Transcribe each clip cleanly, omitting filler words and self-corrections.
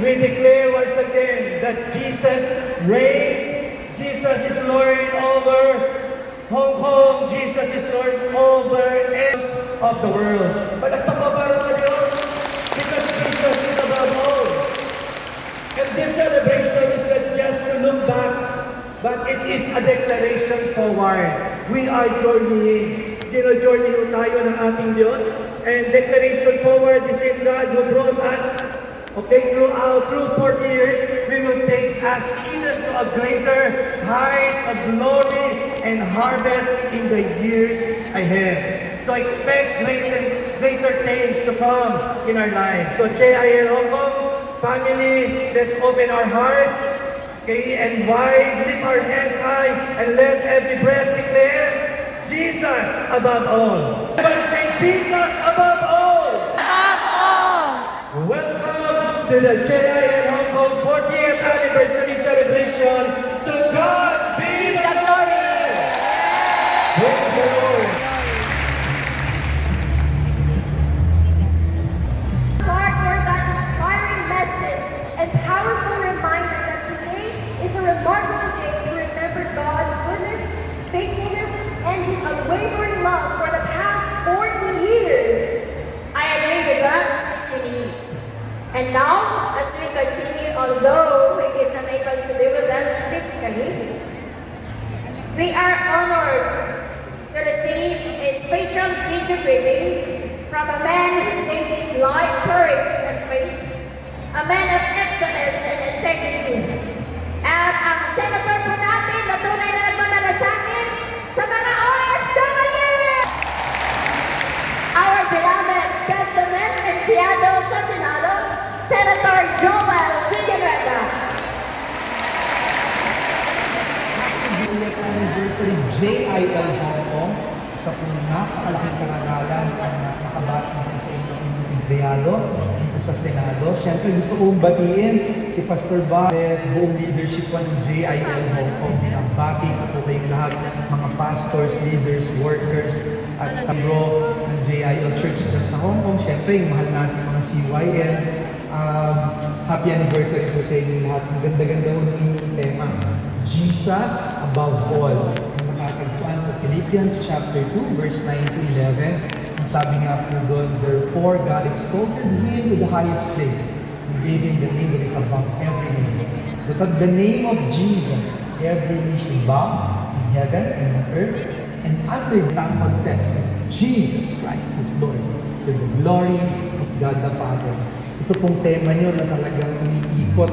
we declare once again that Jesus reigns, Jesus is Lord over Hong Kong, Jesus is Lord over ends of the world. Palakpak para sa Diyos, because Jesus is above all. And this celebration is not just to look back, but it is a declaration forward. We are journeying. Journey tayo ng ating Diyos. And declaration forward, the same God who brought us, through 40 years, we will take us even to a greater heights of glory and harvest in the years ahead. So expect greater things to come in our lives. So JIL Hong Kong family, let's open our hearts, and wide, lift our hands high, and let every breath declare, Jesus above all. Everybody say, Jesus above all. Above all. Welcome to the JIL Hong Kong 40th anniversary celebration. To God be the glory. Praise the Lord. God, for that inspiring message and powerful reminder that today is a remarkable day to remember God's goodness, faithfulness, and His unwavering love for the past 40 years. I agree with that, Sister Denise. And now, as we continue, although He is unable to be with us physically, we are honored to receive a special video greeting from a man who gave it life, courage, and faith, a man of excellence and integrity. At ang senator po natin na tunay na nagmamalasakit sa mga OFW! Our beloved customer empleyado sa Senado, Senator Joel Villanueva. Happy anniversary JIL Hong Kong. Sa pong napakalaking karangalan ang makabati mo sa inyong empleyado dito sa Senado. Siyempre gusto kong batiin si Pastor Bob at buong leadership ng JIL Hong Kong. Bati ko po kayong lahat, mga pastors, leaders, workers, at kabro ng JIL Church dyan sa Hong Kong. Siyempre yung mahal natin mga CYL. Happy anniversary po sa inyo lahat. Ang ganda-ganda ng inyong tema. Jesus above all. Nakatagpuan sa Philippians chapter 2 verse 9 to 11. Ang sabi nga po doon, therefore God exalted Him to the highest place and gave Him the name that is above every name. That at the name of Jesus, every knee should bow in heaven and on earth, and under tongue confess that Jesus Christ is Lord, to the glory of God the Father. Ito pong tema nyo na talagang umiikot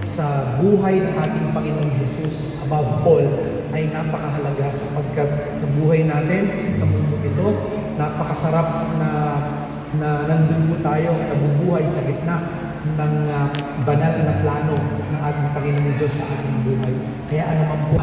sa buhay ng ating Panginoong Jesus above all ay napakahalaga sapagkat sa buhay natin, sa mundo ito, napakasarap na nandun po tayo, nabubuhay sa gitna ng banal na plano ng ating Panginoong Diyos sa ating buhay. Kaya anuman po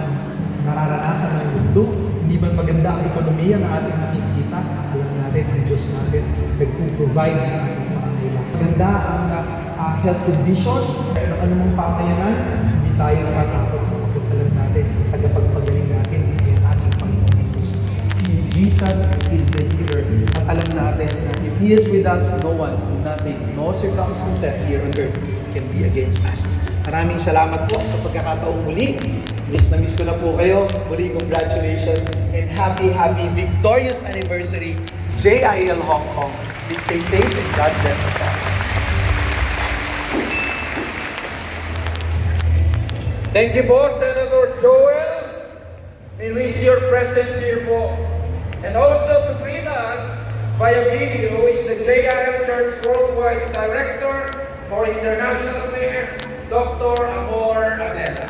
nararanasan ng mundo, hindi man maganda ang ekonomiya na ating nakikita, alam natin ang Diyos natin nagpo-provide ng ating pangangailangan. Maganda ang health conditions, ng anumang pamayanan, hindi tayo nakatakot sa pagkakalam natin, tagapagpagaling natin ay ang ating Panginoong Jesus. Jesus is the healer. At alam natin na if He is with us, no one, nothing, no circumstances here on earth can be against us. Maraming salamat po sa pagkakataong muli. Miss na miss ko na po kayo. Muli, congratulations and happy victorious anniversary JIL Hong Kong. Please stay safe and God bless us all. Thank you po, Senator Joel. We miss your presence here po. And also to greet us via video is the JIL Church Worldwide's Director for International Affairs, Dr. Amor Adela.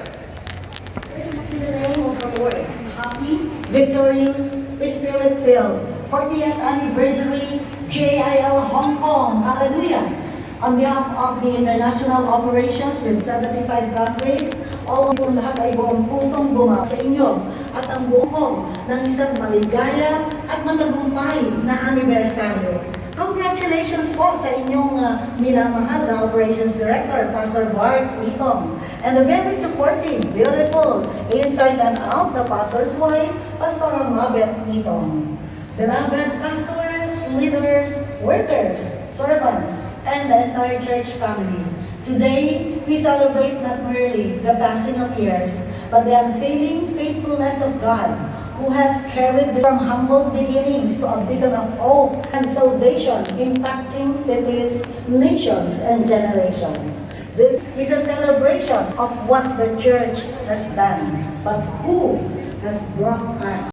Happy, victorious, spirit-filled 40th anniversary JIL Hong Kong. Hallelujah! On behalf of the international operations with 75 countries, all po lahat ay buong pusong bumaba sa inyo at ang buong ng isang maligaya at matagumpay na anibersaryo. Congratulations po sa inyong minamahal na Operations Director, Pastor Bart Itong, and the very supportive, beautiful, inside and out, the Pastor's wife, Pastor Mabet Itong. Beloved pastors, leaders, workers, servants, and the entire church family, Today, we celebrate not merely the passing of years, but the unfailing faithfulness of God, who has carried from humble beginnings to a beacon of hope and salvation, impacting cities, nations, and generations. This is a celebration of what the church has done, but who has brought us